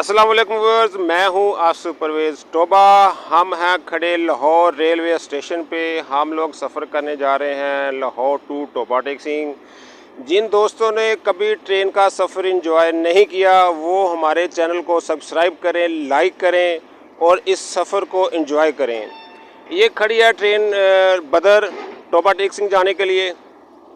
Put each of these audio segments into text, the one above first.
अस्सलाम वालेकुम व्यूअर्स, मैं हूं आसिफ परवेज़ टोबा। हम हैं खड़े लाहौर रेलवे स्टेशन पे। हम लोग सफ़र करने जा रहे हैं लाहौर टू टोबा टेक्सिंग। जिन दोस्तों ने कभी ट्रेन का सफ़र एंजॉय नहीं किया वो हमारे चैनल को सब्सक्राइब करें, लाइक करें और इस सफ़र को एंजॉय करें। ये खड़ी है ट्रेन बदर टोबा टेक्सिंग जाने के लिए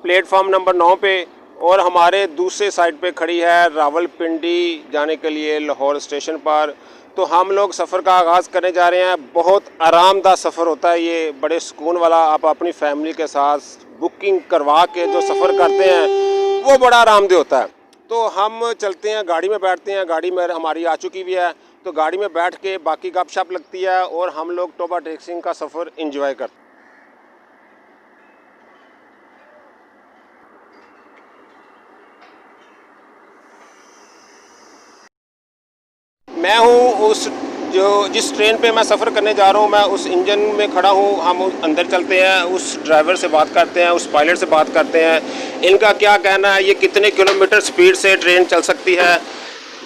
प्लेटफार्म नंबर 9 पे, और हमारे दूसरे साइड पे खड़ी है रावलपिंडी जाने के लिए लाहौर स्टेशन पर। तो हम लोग सफ़र का आगाज़ करने जा रहे हैं। बहुत आरामदाह सफ़र होता है ये, बड़े सुकून वाला। आप अपनी फैमिली के साथ बुकिंग करवा के जो सफ़र करते हैं वो बड़ा आरामदेह होता है। तो हम चलते हैं, गाड़ी में बैठते हैं। गाड़ी में हमारी आ चुकी भी है, तो गाड़ी में बैठ के बाकी गपशप लगती है और हम लोग टोबा टेक्सिंग का सफ़र इंजॉय करते हैं। मैं हूँ जिस ट्रेन पे मैं सफ़र करने जा रहा हूँ, मैं उस इंजन में खड़ा हूँ। हम अंदर चलते हैं, उस ड्राइवर से बात करते हैं, उस पायलट से बात करते हैं, इनका क्या कहना है, ये कितने किलोमीटर स्पीड से ट्रेन चल सकती है।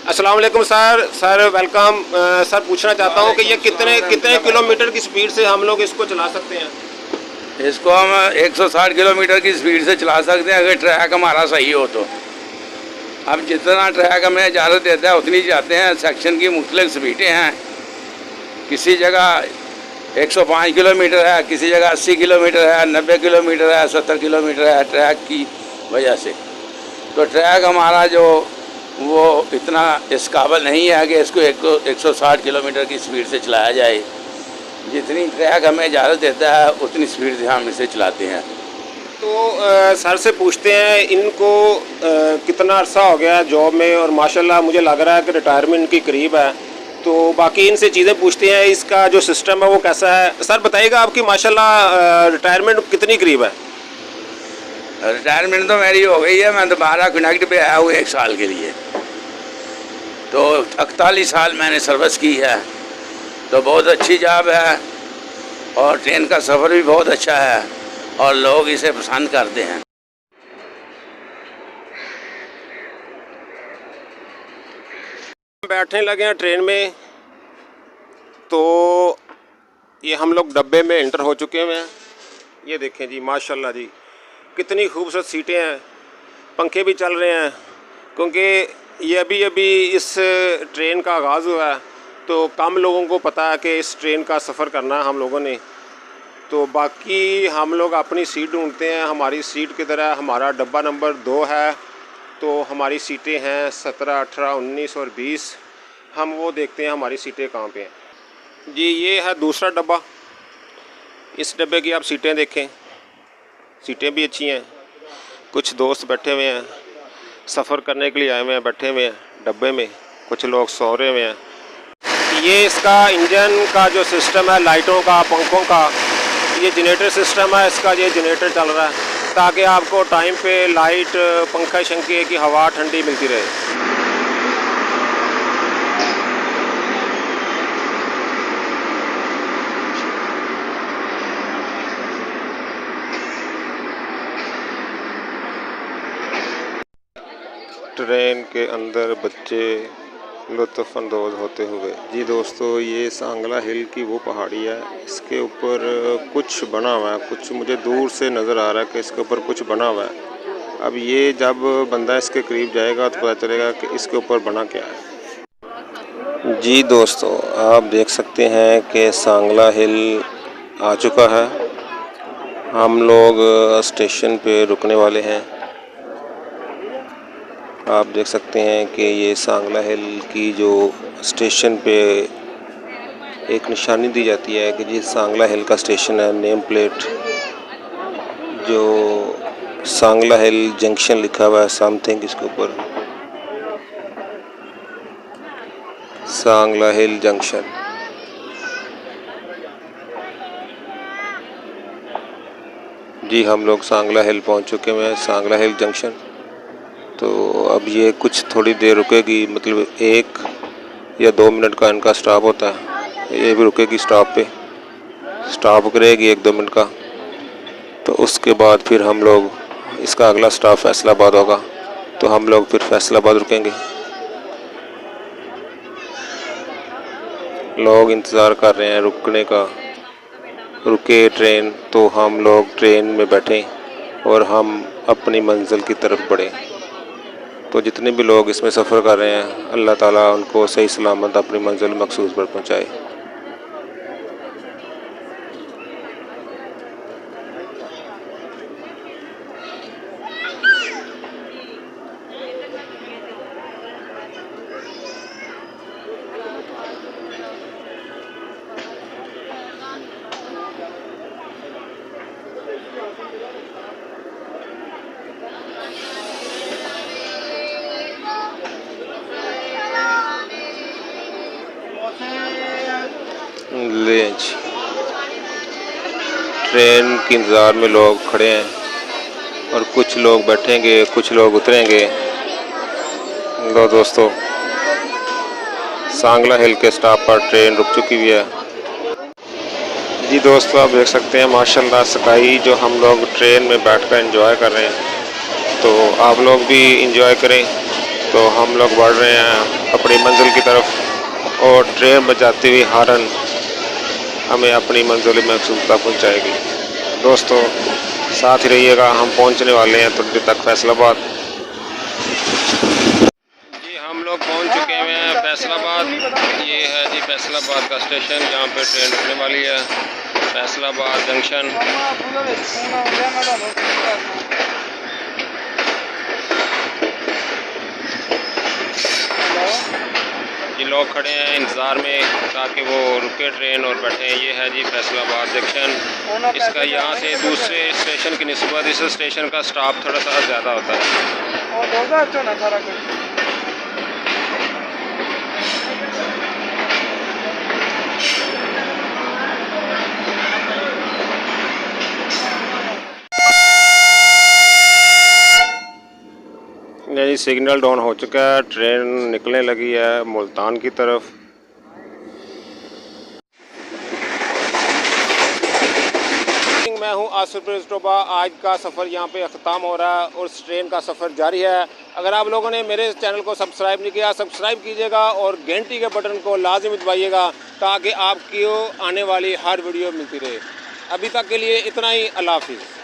अस्सलाम वालेकुम सर, वेलकम। सर पूछना चाहता हूँ कि ये कितने किलोमीटर की स्पीड से हम लोग इसको चला सकते हैं। इसको हम 160 किलोमीटर की स्पीड से चला सकते हैं अगर ट्रैक हमारा सही हो तो। अब जितना ट्रैक हमें इजाज़त देता है उतनी जाते हैं। सेक्शन की मुख्तलिफ स्पीडें हैं, किसी जगह 105 किलोमीटर है, किसी जगह 80 किलोमीटर है, 90 किलोमीटर है, 70 किलोमीटर है ट्रैक की वजह से। तो ट्रैक हमारा जो वो इतना इस काबिल नहीं है कि इसको 160 किलोमीटर की स्पीड से चलाया जाए। जितनी ट्रैक हमें इजाज़त देता है उतनी स्पीड से हम इसे चलाते हैं। तो सर से पूछते हैं, इनको कितना अरसा हो गया जॉब में, और माशाल्लाह मुझे लग रहा है कि रिटायरमेंट के करीब है। तो बाकी इनसे चीज़ें पूछते हैं, इसका जो सिस्टम है वो कैसा है। सर बताइएगा, आपकी माशाल्लाह रिटायरमेंट कितनी करीब है। रिटायरमेंट तो मेरी हो गई है, मैं दोबारा कनेक्ट पे आया हूँ 1 साल के लिए। तो 41 साल मैंने सर्विस की है, तो बहुत अच्छी जॉब है और ट्रेन का सफ़र भी बहुत अच्छा है और लोग इसे पसंद करते हैं। बैठने लगे हैं ट्रेन में, तो ये हम लोग डब्बे में एंटर हो चुके हैं। ये देखें जी, माशाल्लाह जी, कितनी खूबसूरत सीटें हैं। पंखे भी चल रहे हैं क्योंकि ये अभी इस ट्रेन का आगाज़ हुआ है, तो कम लोगों को पता है कि इस ट्रेन का सफ़र करना है हम लोगों ने। तो बाकी हम लोग अपनी सीट ढूंढते हैं। हमारी सीट की तरह हमारा डब्बा नंबर 2 है, तो हमारी सीटें हैं 17, 18, 19 और 20। हम वो देखते हैं हमारी सीटें कहाँ पे हैं। जी ये है दूसरा डब्बा। इस डब्बे की आप सीटें देखें, सीटें भी अच्छी हैं। कुछ दोस्त बैठे हुए हैं, सफ़र करने के लिए आए हुए हैं, बैठे हुए हैं डब्बे में। कुछ लोग सो रहे हुए हैं। ये इसका इंजन का जो सिस्टम है, लाइटों का, पंखों का, ये जनरेटर सिस्टम है इसका। ये जनरेटर चल रहा है ताकि आपको टाइम पे लाइट, पंखा शंखे की हवा ठंडी मिलती रहे। ट्रेन के अंदर बच्चे लुत्फ़ अंदोज़ होते हुए। जी दोस्तों, ये सांगला हिल की वो पहाड़ी है, इसके ऊपर कुछ बना हुआ है। कुछ मुझे दूर से नज़र आ रहा है कि इसके ऊपर कुछ बना हुआ है। अब ये जब बंदा इसके करीब जाएगा तो पता चलेगा कि इसके ऊपर बना क्या है। जी दोस्तों, आप देख सकते हैं कि सांगला हिल आ चुका है। हम लोग स्टेशन पे रुकने वाले हैं। आप देख सकते हैं कि ये सांगला हिल की जो स्टेशन पे एक निशानी दी जाती है कि जी सांगला हिल का स्टेशन है। नेम प्लेट जो सांगला हिल जंक्शन लिखा हुआ है, समथिंग इसके ऊपर, सांगला हिल जंक्शन। जी हम लोग सांगला हिल पहुंच चुके हैं, सांगला हिल जंक्शन। तो अब ये कुछ थोड़ी देर रुकेगी, मतलब 1 या 2 मिनट का इनका स्टॉप होता है। ये भी रुकेगी स्टॉप पे, स्टॉप करेगी 1-2 मिनट का। तो उसके बाद फिर हम लोग, इसका अगला स्टॉप फैसलाबाद होगा, तो हम लोग फिर फैसलाबाद रुकेंगे। लोग इंतज़ार कर रहे हैं रुकने का। रुके ट्रेन तो हम लोग ट्रेन में बैठे और हम अपनी मंजिल की तरफ बढ़े। तो जितने भी लोग इसमें सफ़र कर रहे हैं, अल्लाह ताला उनको सही सलामत अपनी मंजिल मखसूस पर पहुँचाए। लेंच ट्रेन के इंतज़ार में लोग खड़े हैं और कुछ लोग बैठेंगे, कुछ लोग उतरेंगे। लो दोस्तों, सांगला हिल के स्टॉप पर ट्रेन रुक चुकी हुई है। जी दोस्तों, आप देख सकते हैं माशाल्लाह स्काई जो हम लोग ट्रेन में बैठकर एंजॉय कर रहे हैं। तो आप लोग भी एंजॉय करें। तो हम लोग बढ़ रहे हैं अपनी मंजिल की तरफ और ट्रेन बजाती हुई हॉर्न हमें अपनी मंजिल महसूस तक पहुँचाएगी। दोस्तों साथ ही रहिएगा, हम पहुँचने वाले हैं थोड़ी देर तक फैसलाबाद। जी हम लोग पहुँच चुके हैं फैसलाबाद। ये है जी फैसलाबाद का स्टेशन जहाँ पे ट्रेन रुकने वाली है, फैसलाबाद जंक्शन। ये लोग खड़े हैं इंतज़ार में ताकि वो रुके ट्रेन और बैठे। ये है जी फैसलाबाद जंक्शन। इसका यहाँ से दूसरे स्टेशन की निस्बत इस स्टेशन का स्टाफ थोड़ा सा ज़्यादा होता है। जी सिग्नल डाउन हो चुका है, ट्रेन निकलने लगी है मुल्तान की तरफ। मैं हूं आसिफ टोबा। आज का सफ़र यहां पे ख़त्म हो रहा है और ट्रेन का सफ़र जारी है। अगर आप लोगों ने मेरे चैनल को सब्सक्राइब नहीं किया, सब्सक्राइब कीजिएगा और घंटी के बटन को लाजिम दबाइएगा ताकि आपको आने वाली हर वीडियो मिलती रहे। अभी तक के लिए इतना ही। अल्लाह हाफिज़।